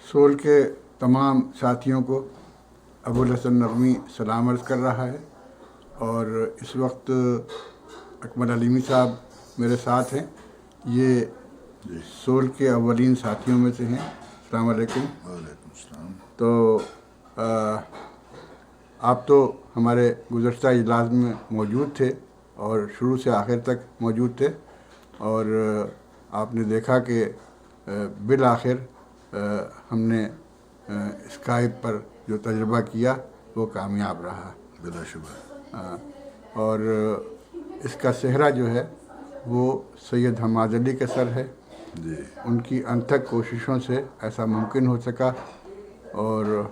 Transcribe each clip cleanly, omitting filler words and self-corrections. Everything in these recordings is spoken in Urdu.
سول کے تمام ساتھیوں کو ابوالحسن نغوی سلام عرض کر رہا ہے، اور اس وقت اکمل علیمی صاحب میرے ساتھ ہیں. یہ سول کے اولین ساتھیوں میں سے ہیں. السلام علیکم. وعلیکم السلام. تو آپ تو ہمارے گزشتہ اجلاس میں موجود تھے اور شروع سے آخر تک موجود تھے، اور آپ نے دیکھا کہ بالآخر ہم نے اسکائپ پر جو تجربہ کیا وہ کامیاب رہا بلا شبہ. اور اس کا صحرا جو ہے وہ سید حماد علی کے سر ہے. جی. ان کی انتھک کوششوں سے ایسا ممکن ہو سکا. اور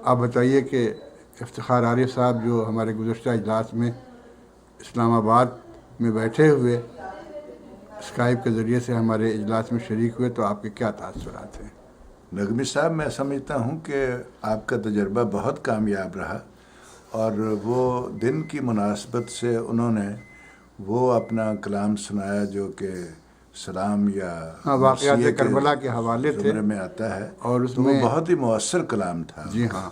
آپ بتائیے کہ افتخار عارف صاحب جو ہمارے گزشتہ اجلاس میں اسلام آباد میں بیٹھے ہوئے اسکائپ کے ذریعے سے ہمارے اجلاس میں شریک ہوئے، تو آپ کے کیا تاثرات ہیں؟ نغوی صاحب، میں سمجھتا ہوں کہ آپ کا تجربہ بہت کامیاب رہا، اور وہ دن کی مناسبت سے انہوں نے وہ اپنا کلام سنایا جو کہ سلام یا واقعات کربلا کے حوالے تھے زمرے میں آتا ہے، اور اس تو میں وہ بہت ہی مؤثر کلام تھا. جی ہاں.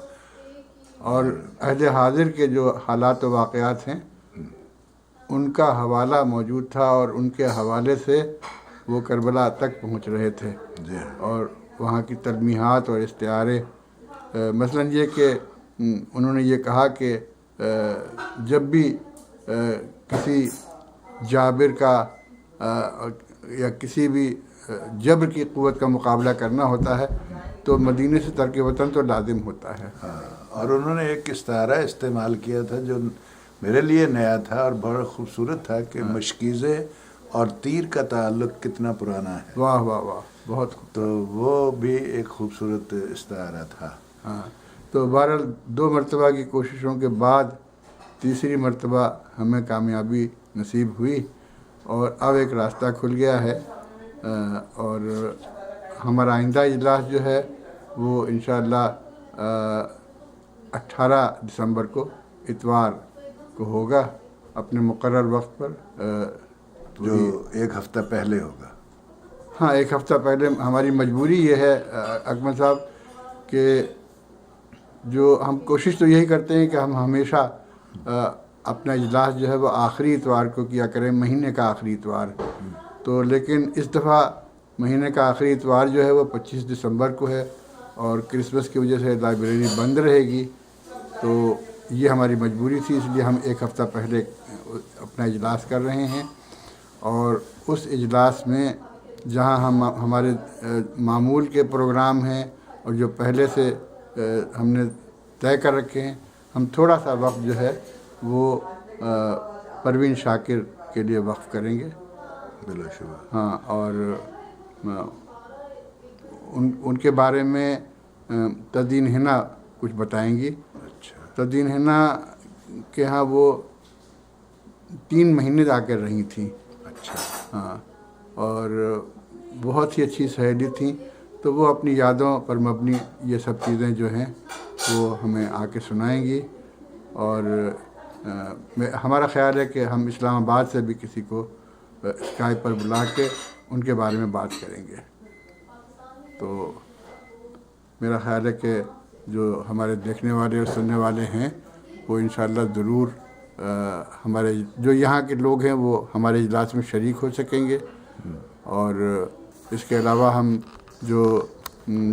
اور عہد حاضر کے جو حالات و واقعات ہیں ان کا حوالہ موجود تھا، اور ان کے حوالے سے وہ کربلا تک پہنچ رہے تھے. جی. اور وہاں کی تلمیحات اور استعارے، مثلا یہ کہ انہوں نے یہ کہا کہ جب بھی کسی جابر کا یا کسی بھی جبر کی قوت کا مقابلہ کرنا ہوتا ہے تو مدینے سے ترک وطن تو لازم ہوتا ہے. اور انہوں نے ایک استعارہ استعمال کیا تھا جو میرے لیے نیا تھا اور بڑا خوبصورت تھا کہ مشکیزے اور تیر کا تعلق کتنا پرانا ہے. واہ واہ واہ، بہت خوب. تو وہ بھی ایک خوبصورت استعارہ تھا. ہاں. تو بہرحال 2 مرتبہ کی کوششوں کے بعد تیسری مرتبہ ہمیں کامیابی نصیب ہوئی، اور اب ایک راستہ کھل گیا ہے. اور ہمارا آئندہ اجلاس جو ہے وہ انشاءاللہ 18 دسمبر کو اتوار کو ہوگا، اپنے مقرر وقت پر. جو ایک ہفتہ پہلے ہوگا. ہاں، ایک ہفتہ پہلے. ہماری مجبوری یہ ہے اکمل صاحب کہ جو ہم کوشش تو یہی کرتے ہیں کہ ہم ہمیشہ اپنا اجلاس جو ہے وہ آخری اتوار کو کیا کریں، مہینے کا آخری اتوار. تو لیکن اس دفعہ مہینے کا آخری اتوار جو ہے وہ 25 دسمبر کو ہے، اور کرسمس کی وجہ سے لائبریری بند رہے گی. تو یہ ہماری مجبوری تھی، اس لیے ہم ایک ہفتہ پہلے اپنا اجلاس کر رہے ہیں. اور اس اجلاس میں جہاں ہمارے معمول کے پروگرام ہیں اور جو پہلے سے ہم نے طے کر رکھے ہیں، ہم تھوڑا سا وقت جو ہے وہ پروین شاکر کے لیے وقف کریں گے. بلا شبہ. ہاں. اور ان کے بارے میں تدین حنا کچھ بتائیں گی. اچھا. تدین حنا کے ہاں وہ 3 مہینے آ کر رہی تھیں. اچھا. ہاں. اور بہت ہی اچھی سہیلی تھیں. تو وہ اپنی یادوں پر مبنی یہ سب چیزیں جو ہیں وہ ہمیں آ کے سنائیں گی. اور ہمارا خیال ہے کہ ہم اسلام آباد سے بھی کسی کو اسکائپ پر بلا کے ان کے بارے میں بات کریں گے. تو میرا خیال ہے کہ جو ہمارے دیکھنے والے اور سننے والے ہیں وہ انشاءاللہ ضرور ہمارے جو یہاں کے لوگ ہیں وہ ہمارے اجلاس میں شریک ہو سکیں گے. اور اس کے علاوہ ہم جو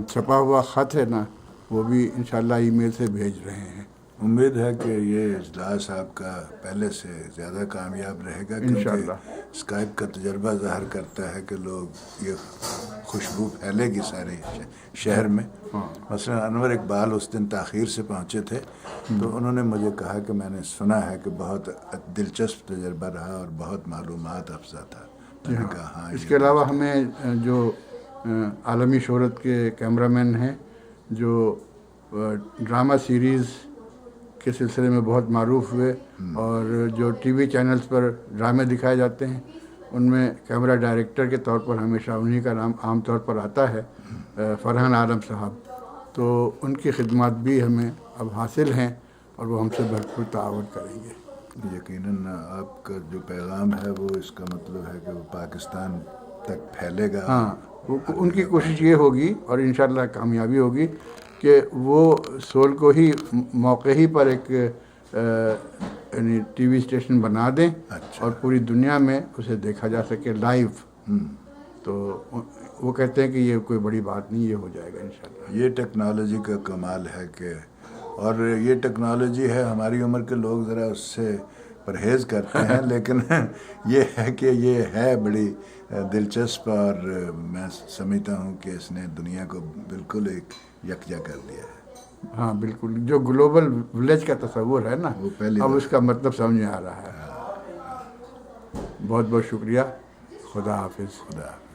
چھپا ہوا خط ہے نا وہ بھی انشاءاللہ ای میل سے بھیج رہے ہیں. امید ہے کہ یہ اجلاس آپ کا پہلے سے زیادہ کامیاب رہے گا، کیونکہ اسکائپ کا تجربہ ظاہر کرتا ہے کہ لوگ یہ خوشبو پھیلے گی سارے شہر میں. مثلا انور اقبال اس دن تاخیر سے پہنچے تھے، تو انہوں نے مجھے کہا کہ میں نے سنا ہے کہ بہت دلچسپ تجربہ رہا اور بہت معلومات افزا تھا. میں نے کہا ہاں. اس کے علاوہ ہمیں جو عالمی شہرت کے کیمرہ مین ہیں جو ڈرامہ سیریز کے سلسلے میں بہت معروف ہوئے اور جو ٹی وی چینلز پر ڈرامے دکھائے جاتے ہیں ان میں کیمرہ ڈائریکٹر کے طور پر ہمیشہ انہی کا نام عام طور پر آتا ہے، فرحان عالم صاحب. تو ان کی خدمات بھی ہمیں اب حاصل ہیں اور وہ ہم سے بھرپور تعاون کریں گے. یقیناً آپ کا جو پیغام ہے وہ اس کا مطلب ہے کہ وہ پاکستان تک پھیلے گا. ہاں ان کی کوشش یہ ہوگی اور انشاءاللہ کامیابی ہوگی کہ وہ سول کو ہی موقع ہی پر ایک یعنی ٹی وی اسٹیشن بنا دیں اور پوری دنیا میں اسے دیکھا جا سکے لائیو. تو وہ کہتے ہیں کہ یہ کوئی بڑی بات نہیں، یہ ہو جائے گا انشاءاللہ. یہ ٹیکنالوجی کا کمال ہے کہ، اور یہ ٹیکنالوجی ہے ہماری عمر کے لوگ ذرا اس سے پرہیز کرتے ہیں لیکن یہ ہے کہ یہ ہے بڑی دلچسپ، اور میں سمجھتا ہوں کہ اس نے دنیا کو بالکل ایک یکجا کر دیا ہے. ہاں بالکل، جو گلوبل ولیج کا تصور ہے نا، وہ پہلی اب اس کا مطلب سمجھ میں آ رہا ہے. بہت بہت شکریہ. خدا حافظ. خدا حافظ.